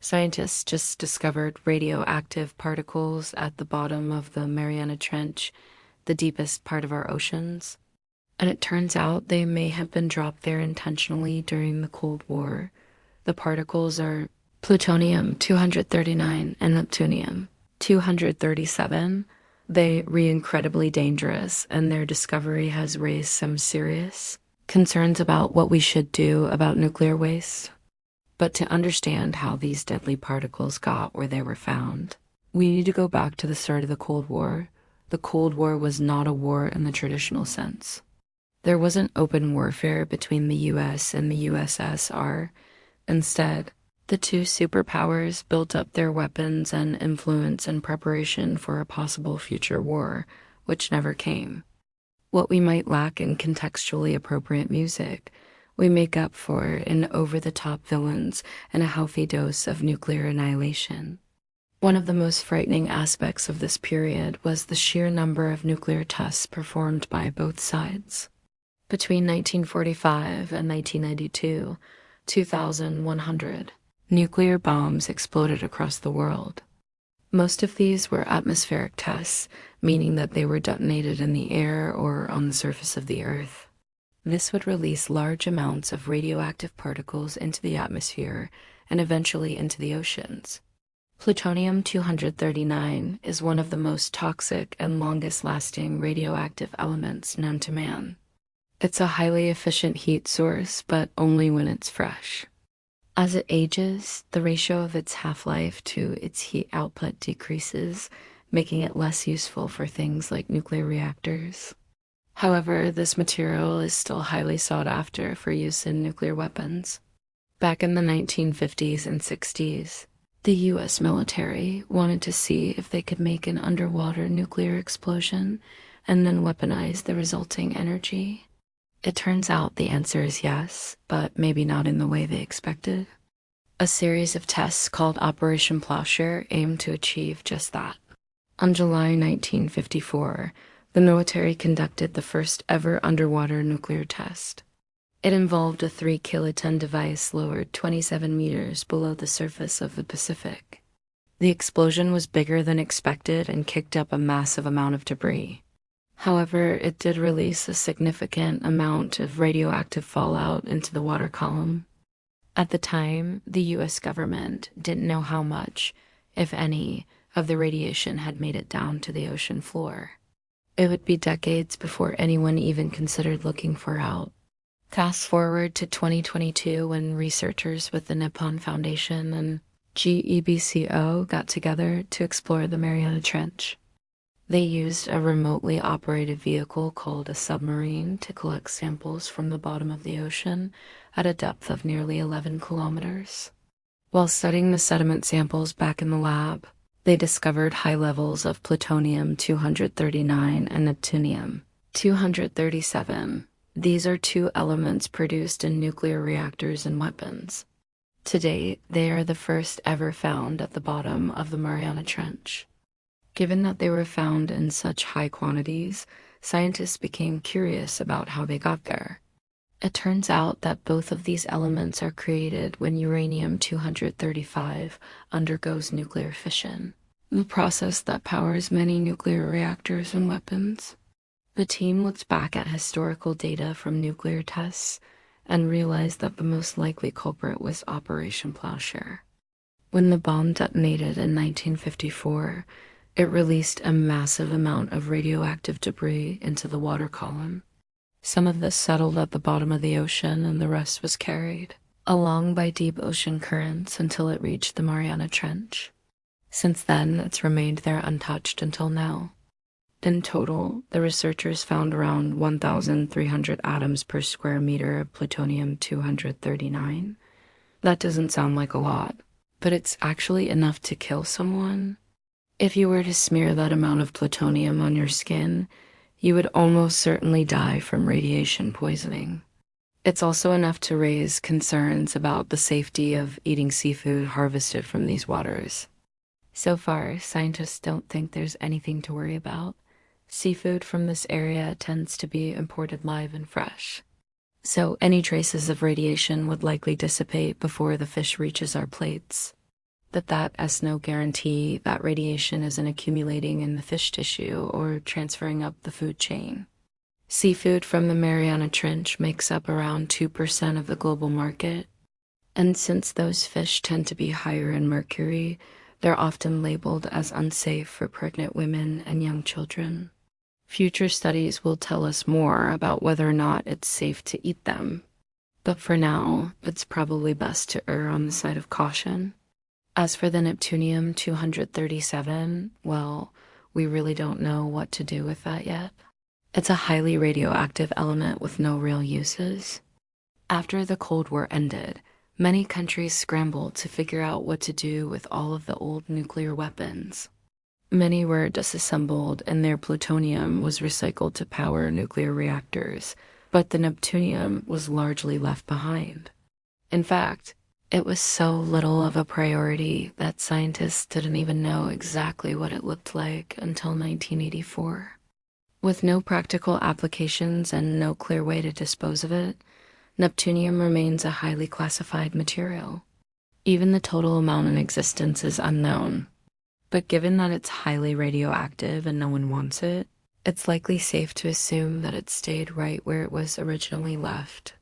Scientists just discovered radioactive particles at the bottom of the Mariana Trench, the deepest part of our oceans. And it turns out they may have been dropped there intentionally during the Cold War. The particles are plutonium 239 and neptunium 237. They are incredibly dangerous, and their discovery has raised some serious concerns about what we should do about nuclear waste. But to understand how these deadly particles got where they were found, we need to go back to the start of the Cold War. The Cold War was not a war in the traditional sense. There wasn't open warfare between the US and the USSR. Instead, the two superpowers built up their weapons and influence in preparation for a possible future war, which never came. What we might lack in contextually appropriate music, we make up for in over-the-top villains and a healthy dose of nuclear annihilation. One of the most frightening aspects of this period was the sheer number of nuclear tests performed by both sides. Between 1945 and 1992, 2,100 nuclear bombs exploded across the world. Most of these were atmospheric tests, meaning that they were detonated in the air or on the surface of the Earth. This would release large amounts of radioactive particles into the atmosphere and eventually into the oceans. Plutonium-239 is one of the most toxic and longest-lasting radioactive elements known to man. It's a highly efficient heat source, but only when it's fresh. As it ages, the ratio of its half-life to its heat output decreases, making it less useful for things like nuclear reactors. However, this material is still highly sought after for use in nuclear weapons. Back in the 1950s and 60s, the US military wanted to see if they could make an underwater nuclear explosion and then weaponize the resulting energy. It turns out the answer is yes, but maybe not in the way they expected. A series of tests called Operation Plowshare aimed to achieve just that. On July 1954, the military conducted the first ever underwater nuclear test. It involved a 3-kiloton device lowered 27 meters below the surface of the Pacific. The explosion was bigger than expected and kicked up a massive amount of debris. However, it did release a significant amount of radioactive fallout into the water column. At the time, the US government didn't know how much, if any, of the radiation had made it down to the ocean floor. It would be decades before anyone even considered looking for out. Fast forward to 2022 when researchers with the Nippon Foundation and GEBCO got together to explore the Mariana Trench. They used a remotely operated vehicle called a submarine to collect samples from the bottom of the ocean at a depth of nearly 11 kilometers. While studying the sediment samples back in the lab, they discovered high levels of plutonium-239 and neptunium-237. These are two elements produced in nuclear reactors and weapons. To date, they are the first ever found at the bottom of the Mariana Trench. Given that they were found in such high quantities, scientists became curious about how they got there. It turns out that both of these elements are created when uranium-235 undergoes nuclear fission, the process that powers many nuclear reactors and weapons. The team looked back at historical data from nuclear tests and realized that the most likely culprit was Operation Plowshare. When the bomb detonated in 1954, it released a massive amount of radioactive debris into the water column. Some of this settled at the bottom of the ocean, and the rest was carried along by deep ocean currents until it reached the Mariana Trench. Since then, it's remained there untouched until now. In total, the researchers found around 1,300 atoms per square meter of plutonium-239. That doesn't sound like a lot, but it's actually enough to kill someone. If you were to smear that amount of plutonium on your skin, you would almost certainly die from radiation poisoning. It's also enough to raise concerns about the safety of eating seafood harvested from these waters. So far, scientists don't think there's anything to worry about. Seafood from this area tends to be imported live and fresh. So any traces of radiation would likely dissipate before the fish reaches our plates. but that has no guarantee that radiation isn't accumulating in the fish tissue or transferring up the food chain. Seafood from the Mariana Trench makes up around 2% of the global market, and since those fish tend to be higher in mercury, they're often labeled as unsafe for pregnant women and young children. Future studies will tell us more about whether or not it's safe to eat them, but for now, it's probably best to err on the side of caution. As for the Neptunium-237, well, we really don't know what to do with that yet. It's a highly radioactive element with no real uses. After the Cold War ended, many countries scrambled to figure out what to do with all of the old nuclear weapons. Many were disassembled and their plutonium was recycled to power nuclear reactors, but the neptunium was largely left behind. In fact, it was so little of a priority that scientists didn't even know exactly what it looked like until 1984. With no practical applications and no clear way to dispose of it, neptunium remains a highly classified material. Even the total amount in existence is unknown. But given that it's highly radioactive and no one wants it, it's likely safe to assume that it stayed right where it was originally left.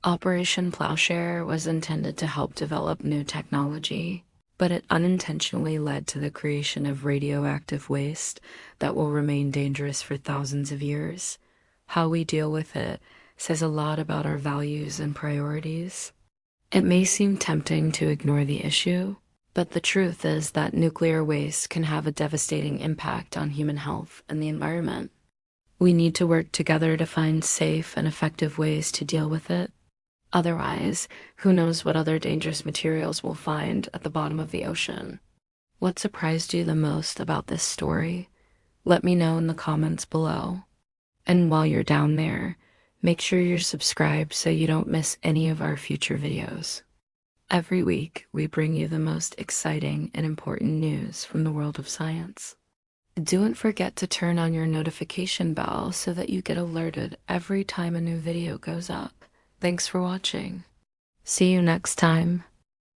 Operation Plowshare was intended to help develop new technology, but it unintentionally led to the creation of radioactive waste that will remain dangerous for thousands of years. How we deal with it says a lot about our values and priorities. It may seem tempting to ignore the issue, but the truth is that nuclear waste can have a devastating impact on human health and the environment. We need to work together to find safe and effective ways to deal with it. Otherwise, who knows what other dangerous materials we'll find at the bottom of the ocean. What surprised you the most about this story? Let me know in the comments below. And while you're down there, make sure you're subscribed so you don't miss any of our future videos. Every week, we bring you the most exciting and important news from the world of science. Don't forget to turn on your notification bell so that you get alerted every time a new video goes up. Thanks for watching. See you next time.